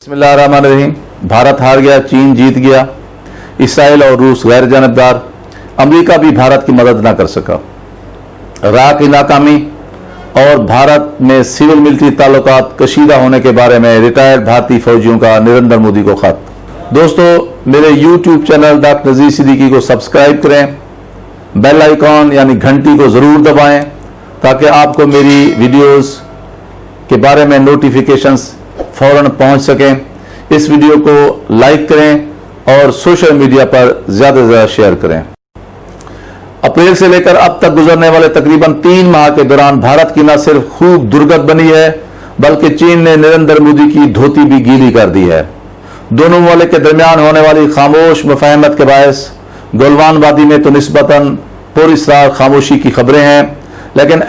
बिस्मिल्लाहिर्रहमानिर्रहीम। भारत हार गया, चीन जीत गया, इसराइल और रूस गैर जानबदार, अमेरिका भी भारत की मदद ना कर सका। राह की नाकामी और भारत में सिविल मिलिट्री ताल्लुकात कशीदा होने के बारे में रिटायर्ड भारतीय फौजियों का नरेंद्र मोदी को खत। दोस्तों, मेरे YouTube चैनल डॉक्टर नज़ीर सिद्दीकी को सब्सक्राइब करें, बेल आइकॉन यानी घंटी को ज़रूर दबाएं ताकि आपको मेरी वीडियोस के बारे में नोटिफिकेशंस फौरन पहुंच सकें। इस वीडियो को लाइक करें और सोशल मीडिया पर ज़्यादा से ज़्यादा शेयर करें। अप्रैल से लेकर अब तक गुजरने वाले तकरीबन 3 माह के दौरान भारत की न सिर्फ खूब दुर्गत बनी है बल्कि चीन ने नरेंद्र मोदी की धोती भी गीली कर दी है। दोनों मुल्क के दरमियान होने वाली खामोश मुफाहमत के बायस गलवान वादी में तो निस्बतन पुरअसरार खामोशी की खबरें हैं, लेकिन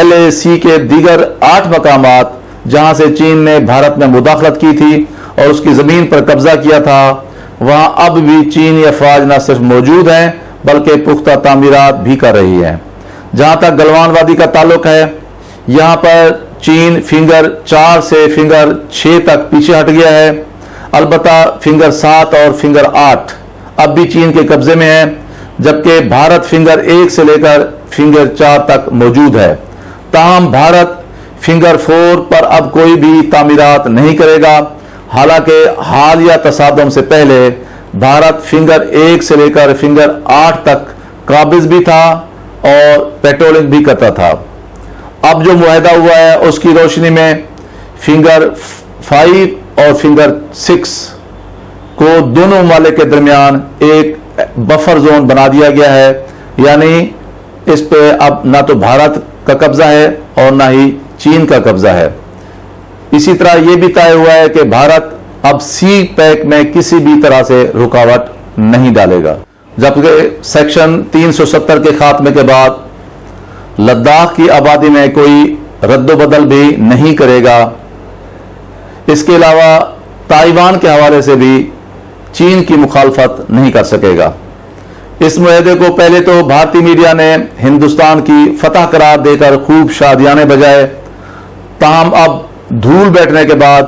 LAC के दीगर 8 मकामात जहां से चीन ने भारत में मुदाखलत की थी और उसकी जमीन पर कब्जा किया था, वहां अब भी चीनी अफवाज न सिर्फ मौजूद हैं बल्कि पुख्ता तामीरात भी कर रही है। जहां तक गलवान वादी का ताल्लुक है, यहां पर चीन फिंगर 4 से फिंगर 6 तक पीछे हट गया है। अलबत्ता फिंगर 7 और फिंगर 8 अब भी चीन के कब्जे में है, जबकि भारत फिंगर 1 से लेकर फिंगर 4 तक मौजूद है। ताहम भारत फिंगर 4 पर अब कोई भी तामीरात नहीं करेगा। हालांकि हालिया तसादम से पहले भारत फिंगर 1 से लेकर फिंगर 8 तक काबिज भी था और पेट्रोलिंग भी करता था। अब जो मुआहदा हुआ है उसकी रोशनी में फिंगर 5 और फिंगर 6 को दोनों ममालिक के दरमियान एक बफर जोन बना दिया गया है, यानी इस पे अब ना तो भारत का कब्जा है और ना ही चीन का कब्जा है। इसी तरह यह भी तय हुआ है कि भारत अब सी पैक में किसी भी तरह से रुकावट नहीं डालेगा, जबकि सेक्शन 370 के खात्मे के बाद लद्दाख की आबादी में कोई रद्दोबदल भी नहीं करेगा। इसके अलावा ताइवान के हवाले से भी चीन की मुखालफत नहीं कर सकेगा। इस मुआहदे को पहले तो भारतीय मीडिया ने हिंदुस्तान की फतह करार देकर खूब शादियाने बजाए, ताहम अब धूल बैठने के बाद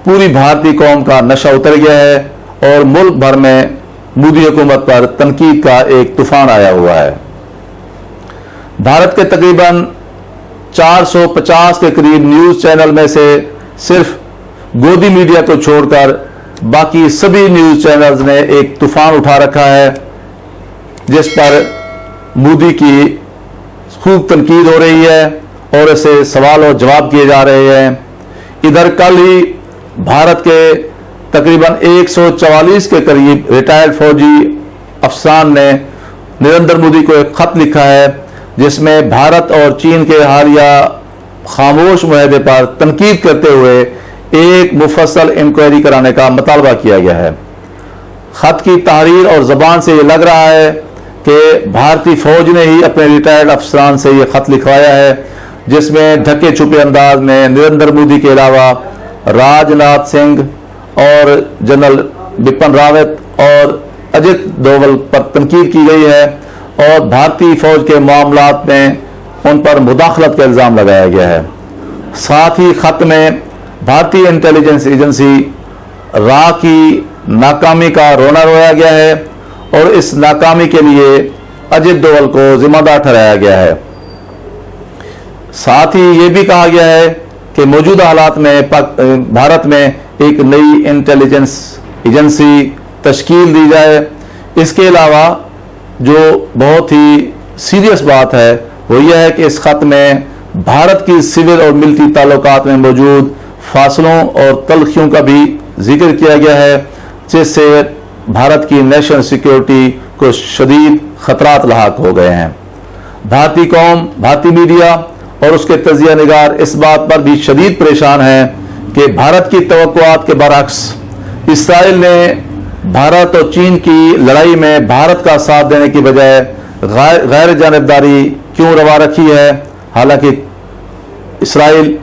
पूरी भारतीय कौम का नशा उतर गया है और मुल्क भर में मोदी हुकूमत पर तनकीद का एक तूफान आया हुआ है। भारत के तकरीबन 450 के करीब न्यूज चैनल में से सिर्फ गोदी मीडिया को छोड़कर बाकी सभी न्यूज चैनल्स ने एक तूफान उठा रखा है, जिस पर मोदी की खूब तनकीद हो रही है और ऐसे सवाल और जवाब किए जा रहे हैं। इधर कल ही भारत के तकरीबन 144 के करीब रिटायर्ड फौजी अफसरान ने नरेंद्र मोदी को एक खत लिखा है, जिसमें भारत और चीन के हालिया खामोश मुआहदे पर तनकीद करते हुए एक मुफस्सल इंक्वायरी कराने का मुतालबा किया गया है। खत की तहरीर और जबान से ये लग रहा है कि भारतीय फौज ने ही अपने रिटायर्ड अफसरान से ये खत लिखवाया है, जिसमें ढके छुपे अंदाज में नरेंद्र मोदी के अलावा राजनाथ सिंह और जनरल बिपिन रावत और अजित डोवल पर तनकीद की गई है और भारतीय फौज के मामलात में उन पर मुदाखलत का इल्ज़ाम लगाया गया है। साथ ही खत में भारतीय इंटेलिजेंस एजेंसी रा की नाकामी का रोना रोया गया है और इस नाकामी के लिए अजित डोवल को जिम्मेदार ठहराया गया है। साथ ही ये भी कहा गया है कि मौजूदा हालात में भारत में एक नई इंटेलिजेंस एजेंसी तश्कील दी जाए। इसके अलावा जो बहुत ही सीरियस बात है वो यह है कि इस खत में भारत की सिविल और मिलिट्री ताल्लुकात में मौजूद फासलों और तलखियों का भी जिक्र किया गया है, जिससे भारत की नेशनल सिक्योरिटी को शदीद खतरात लाहक हो गए हैं। भारतीय कौम, भारतीय मीडिया और उसके तजिया निगार इस बात पर भी शदीद परेशान है कि भारत की तवक्कुआत के बरअक्स इसराइल ने भारत और चीन की लड़ाई में भारत का साथ देने की बजाय गैर जानबदारी क्यों रवा रखी है। हालांकि इसराइल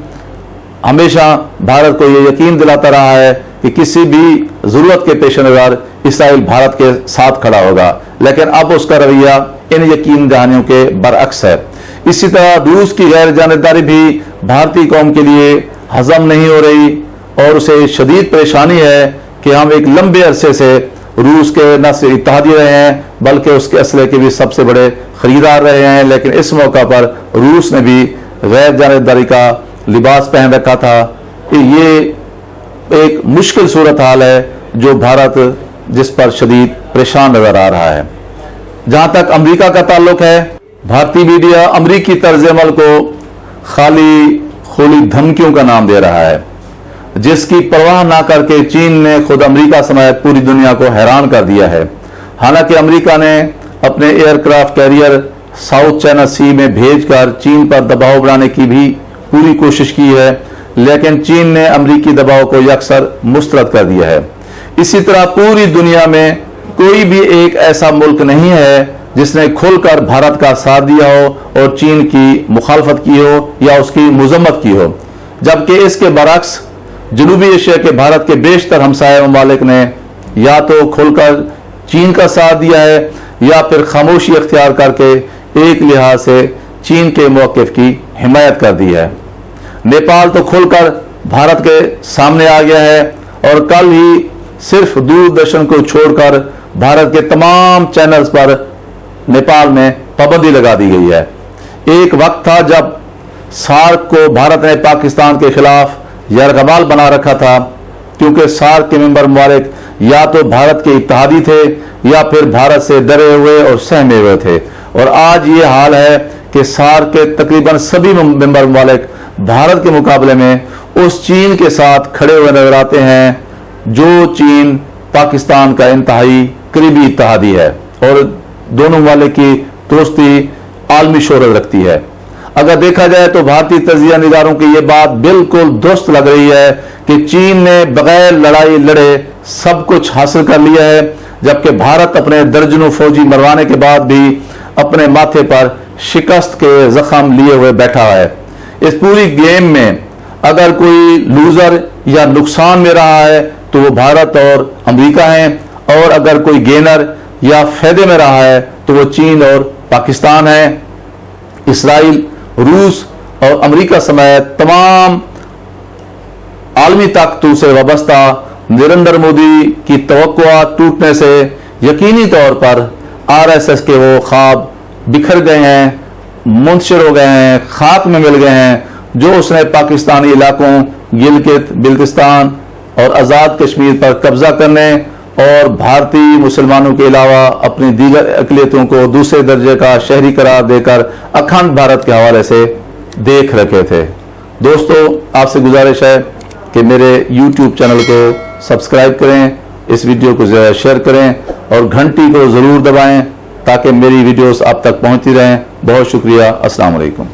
हमेशा भारत को यह यकीन दिलाता रहा है कि किसी भी जरूरत के पेश नज़र इसराइल भारत के साथ खड़ा होगा, लेकिन अब उसका रवैया इन यकीन दहानियों के बरअक्स है। इसी तरह रूस की गैर जानबदारी भी भारतीय कौम के लिए हजम नहीं हो रही और उसे शदीद परेशानी है कि हम एक लंबे अरसे से रूस के न सिर्फ इत्तेहादी रहे हैं बल्कि उसके असले के भी सबसे बड़े खरीदार रहे हैं, लेकिन इस मौका पर रूस ने भी गैर जानिबदारी का लिबास पहन रखा था। ये एक मुश्किल सूरत हाल है जो भारत जिस पर शदीद परेशान नजर आ रहा है। जहां तक अमेरिका का ताल्लुक है, भारतीय मीडिया अमेरिकी तर्ज अमल को खाली खुली धमकियों का नाम दे रहा है, जिसकी परवाह ना करके चीन ने खुद अमेरिका समेत पूरी दुनिया को हैरान कर दिया है। हालांकि अमेरिका ने अपने एयरक्राफ्ट कैरियर साउथ चाइना सी में भेजकर चीन पर दबाव बनाने की भी पूरी कोशिश की है, लेकिन चीन ने अमेरिकी दबाव को यकसर मुस्तरद कर दिया है। इसी तरह पूरी दुनिया में कोई भी एक ऐसा मुल्क नहीं है जिसने खुलकर भारत का साथ दिया हो और चीन की मुखालफत की हो या उसकी मजम्मत की हो, जबकि इसके बरक्स जनूबी एशिया के भारत के बेशतर हमसाया ममालिक ने या तो खुलकर चीन का साथ दिया है या फिर खामोशी अख्तियार करके एक लिहाज से चीन के मौक़िफ़ की हिमायत कर दी है। नेपाल तो खुलकर भारत के सामने आ गया है और कल ही सिर्फ दूरदर्शन को छोड़कर भारत के तमाम चैनल्स पर नेपाल में पाबंदी लगा दी गई है। एक वक्त था जब सार्क को भारत ने पाकिस्तान के खिलाफ यरगमाल बना रखा था, क्योंकि सार्क के मेंबर ममालिक या तो भारत के इत्तेहादी थे या फिर भारत से डरे हुए और सहमे हुए थे। और आज ये हाल है कि सार्क के तकरीबन सभी मेंबर ममालिक भारत के मुकाबले में उस चीन के साथ खड़े हुए नजर आते हैं जो चीन पाकिस्तान का इंतहाई करीबी इत्तेहादी है और दोनों ममालिक की दोस्ती आलमी शोहरत रखती है। अगर देखा जाए तो भारतीय तजिया निगारों की ये बात बिल्कुल दुरुस्त लग रही है कि चीन ने बगैर लड़ाई लड़े सब कुछ हासिल कर लिया है, जबकि भारत अपने दर्जनों फौजी मरवाने के बाद भी अपने माथे पर शिकस्त के जख्म लिए हुए बैठा है। इस पूरी गेम में अगर कोई लूजर या नुकसान में रहा है तो वो भारत और अमेरिका हैं, और अगर कोई गेनर या फायदे में रहा है तो वो चीन और पाकिस्तान है। इसराइल, रूस और अमेरिका समेत तमाम आलमी ताकतों से वाबस्ता नरेंद्र मोदी की तवक्कुआ टूटने से यकीनी तौर पर आरएसएस के वो ख्वाब बिखर गए हैं, मुंतशिर हो गए हैं, खाक में मिल गए हैं जो उसने पाकिस्तानी इलाकों गिलगित बिल्तिस्तान और आज़ाद कश्मीर पर कब्जा करने और भारतीय मुसलमानों के अलावा अपनी दीगर अक़लियतों को दूसरे दर्जे का शहरी करार देकर अखंड भारत के हवाले से देख रखे थे। दोस्तों, आपसे गुजारिश है कि मेरे YouTube चैनल को सब्सक्राइब करें, इस वीडियो को ज़रा शेयर करें और घंटी को ज़रूर दबाएं ताकि मेरी वीडियोस आप तक पहुंचती रहें। बहुत शुक्रिया। अस्सलाम वालेकुम।